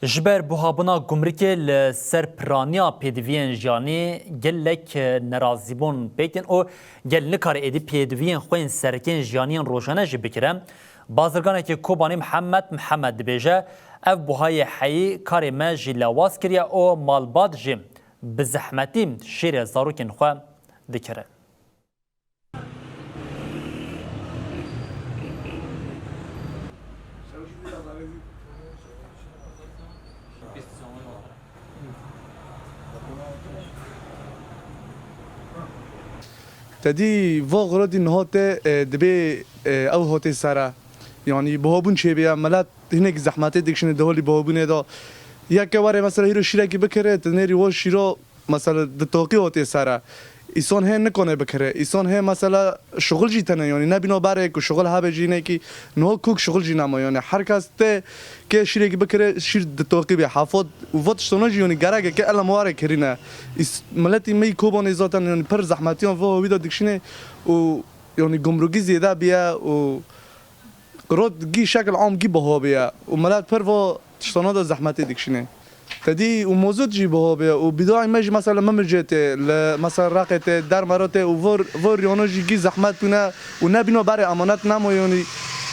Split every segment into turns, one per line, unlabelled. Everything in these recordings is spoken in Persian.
جبر بوهابونا گمرکی سرپرانیا پیدوین جانی گلک نرازیبون بیتن او گل نکار ادی پیدوین خوین سرکین جانیان روشانه جی بکرم بازرگانه که کوبانی محمد بیجه اف بوهای حیی کار ما جی لواز کریا او مالباد جیم بزحمتی شیر زاروکین خواه دکره.
تدی واقعا نهات دبی او هات سرا یعنی بهابون چه بیا ملت هنگ زحمت دیکشن دهالی بهابونه دا یک واره مثلا هیرو شیره کی بکره تنری و شیرو مثلا دتوقی هات سرا ایسان هم نکنه بکره ایسان هم مثلا شغل جیتنه یعنی نبینا بره که شغل ها جینه کی نه کوک شغل جی نما یعنی هر کس ته که شیره کی بکره شیر دتوقی به حافظ و وقت یعنی گرگه که الان مواره کرینه ملتی می کوبان ذاتن یعنی پر زحمتیان و ویدا دیکشنه و یعنی گمرکی زیاده بیا و رد گی شکل عام گی بها بیا و ملت پر و تشتانه زحمتی دیکشنه تدي وموجود جيبه بيا وبداعي ماجي مثلا ما مرجت مثلا راقت در مرات وفور يونو جي زحمتنا ونبينا بري امانات نمو يعني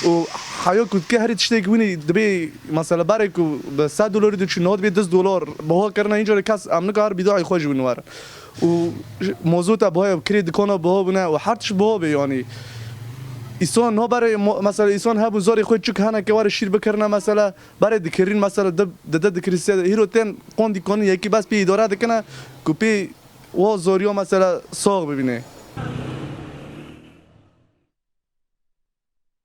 وحياة كنت كهري تشتاق ويني دبي مثلا بريك ب $100 دوتش نهاد ب $10 بها كرنا اینجا کس امن کار بداعي خوش ونوار وموجود بها كريد كنا بها بنا وحرتش بها يعني ایسان ها برای مثلا ایسان ها بزاری خود چک هنر که وارد شیر بکرنا مثلا برای دکرین مثلا دد کریسیه هیرو تن قندی کنی یکی بس پی اداره دکنه کپی و زوریا مثلا ساق ببینه